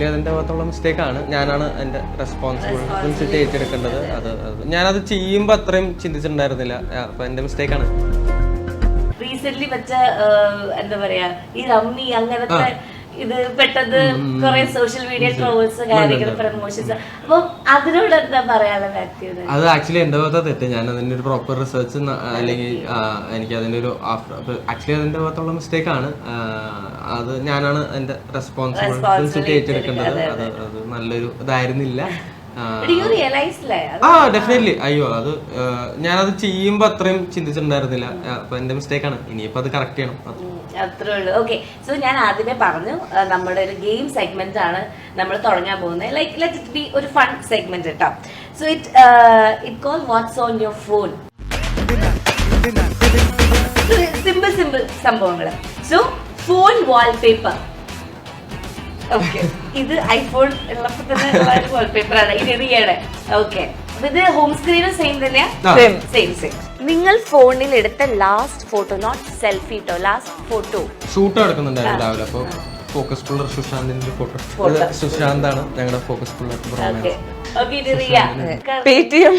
Actually അതിന്റെ ഭാഗത്തുള്ള mistake ആണ്. ഞാനാണ് എന്റെ റെസ്പോൺസിബിലിറ്റി ഏറ്റെടുക്കേണ്ടത്. ഞാനത് ചെയ്യുമ്പോ അത്രയും ചിന്തിച്ചിട്ടുണ്ടായിരുന്നില്ല. അപ്പൊ എന്റെ മിസ്റ്റേക്ക് ആണ്. റീസെന്റ് വെച്ച എന്താ പറയാ ഈ റമ്മി അങ്ങനത്തെ ഇത് പെട്ടെന്ന് കുറെ സോഷ്യൽ മീഡിയ ട്രോൾസ് കാര്യങ്ങൾ പ്രമോഷൻസ്, അപ്പൊ അതിനോട് എന്താ പറയാനുള്ളത്? അത് ആക്ച്വലി എന്റെ ഭാഗത്താ തെറ്റ്. ഞാൻ അതിന്റെ ഒരു പ്രോപ്പർ റിസർച്ച് അല്ലെങ്കിൽ എനിക്ക് അതിന്റെ ഒരു ആക്ച്വലി അതിന്റെ ഭാഗത്തുള്ള മിസ്റ്റേക്ക് ആണ്. അത് ഞാനാണ് എന്റെ റെസ്പോൺസിബിലിറ്റി ഏറ്റെടുക്കേണ്ടത്. അത് നല്ലൊരു ഇതായിരുന്നില്ല. ഡെഫിനറ്റ്ലി. അയ്യോ, അത് ഞാനത് ചെയ്യുമ്പോ അത്രയും ചിന്തിച്ചിട്ടുണ്ടായിരുന്നില്ല. അപ്പൊ എന്റെ മിസ്റ്റേക്ക് ആണ്. ഇനിയിപ്പോ അത് കറക്റ്റ് ചെയ്യണം. അത്രേ ഉള്ളൂ. ഓക്കെ, സോ ഞാൻ ആദ്യമേ പറഞ്ഞു നമ്മുടെ ഒരു ഗെയിം സെഗ്മെന്റ് ആണ് നമ്മൾ തുടങ്ങാൻ പോകുന്നത്. ലൈക്ക് ലെറ്റ് ഇറ്റ് ബി ഒരു ഫൺ സെഗ്മെന്റ് കേട്ടോ. So it call what's on your phone. Simple സംഭവങ്ങൾ. So phone wallpaper. ഓക്കെ, ഇത് ഐഫോൺ ഉള്ളപ്പോ തന്നെ വാൾപേപ്പർ ആണ്. ഇത് റിയയുടെ. ഓക്കെ, ഇത് ഹോം സ്ക്രീനും സെയിം തന്നെയാ? സെയിം. നിങ്ങൾ ഫോണിൽ എടുത്ത ലാസ്റ്റ് ഫോട്ടോ, നോട്ട് സെൽഫി ട്ടോ, ലാസ്റ്റ് ഫോട്ടോ. ഷൂട്ട് നടക്കുന്നുണ്ടായിരുന്നു രാവിലെ. അപ്പൊ ഫോക്കസ് പുള്ളർ സുശാന്തിന്റെ ഫോട്ടോ. സുശാന്താണ് ഞങ്ങളുടെ ഫോക്കസ് പുള്ളർ. പേടിഎം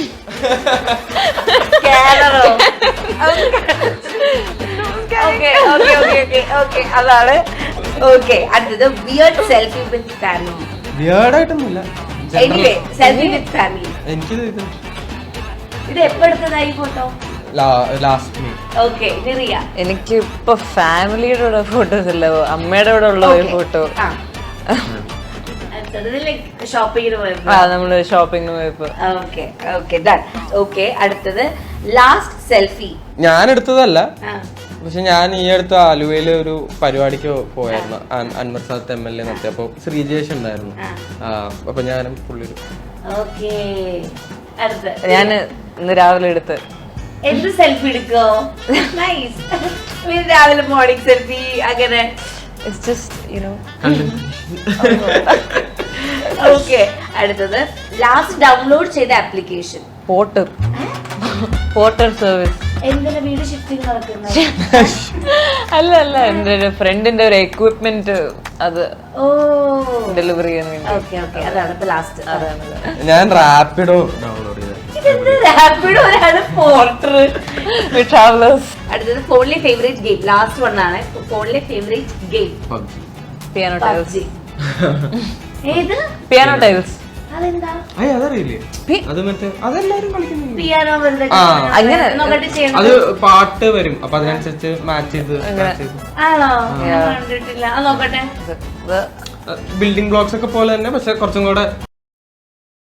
അതാണ്. ഓക്കെ, അടുത്തത് weird selfie with family. Weird ആയിട്ടൊന്നുമില്ല. Anyway, selfie with family. എനിക്കിത് ഇത് എപ്പോ എടുത്തതായി ഫോട്ടോ? ലാസ്റ്റ്. എനിക്ക് ഇപ്പൊ ഫാമിലിയുടെ കൂടെ ഫോട്ടോസ് അല്ല, അമ്മയുടെ കൂടെ ഉള്ള ഒരു ഫോട്ടോ. നമ്മള് ഷോപ്പിംഗിന് പോയപ്പോ. അടുത്തത് ലാസ്റ്റ് സെൽഫി. ഞാൻ എടുത്തതല്ല, പക്ഷെ ഞാൻ ഈ അടുത്ത് ആലുവയില് ഒരു പരിപാടിക്ക് പോയായിരുന്നു. അൻവർ സാദത്ത് MLA നടത്തി. അപ്പൊ ശ്രീജേഷ് ഉണ്ടായിരുന്നു. അപ്പൊ ഞാനും പുള്ളി ഞാൻ ഇന്ന് രാവിലെ എടുത്ത്. എന്ത് സെൽഫി എടുക്കോ? രാവിലെ മോർണിംഗ് സെൽഫി അങ്ങനെ. ഓക്കെ, അടുത്തത് ലാസ്റ്റ് ഡൗൺലോഡ് ചെയ്ത ആപ്ലിക്കേഷൻ. Porter service. എന്തിനാ വീട് ഷിഫ്റ്റിംഗ് നടക്കുന്നത്? അല്ല, എന്റെ ഒരു ഫ്രണ്ടിന്റെ ഒരു എക്വിപ്മെന്റ് അത് ഡെലിവറി ചെയ്യാൻ വേണ്ടി. ഓക്കെ, അതാണ് ഇപ്പൊ ലാസ്റ്റ്. ഞാൻ റാപ്പിഡോ ഡൗൺലോഡ് ചെയ്തത്. ട്രാവലേഴ്സ്. അടുത്തത് ഫോണിലെ ഫേവറേറ്റ് ഗെയിം. ലാസ്റ്റ് വൺ ആണ്. ഫോണിലെ ഫേവറേറ്റ് ഗെയിം. Piano tiles. ഏത്? Piano tiles. അതെന്താ? അതറിയില്ലേ? അത് മറ്റേ അതെല്ലാരും കളിക്കുന്നുണ്ട്. പിയാനോ അത് പാട്ട് വരും. അപ്പൊ അതിനനുസരിച്ച് മാച്ച് ചെയ്ത്. ആണോ? കണ്ടിട്ടില്ല. നോക്കട്ടെ. ബിൽഡിംഗ് ബ്ലോക്സ് ഒക്കെ പോലെ തന്നെ, പക്ഷെ കുറച്ചും കൂടെ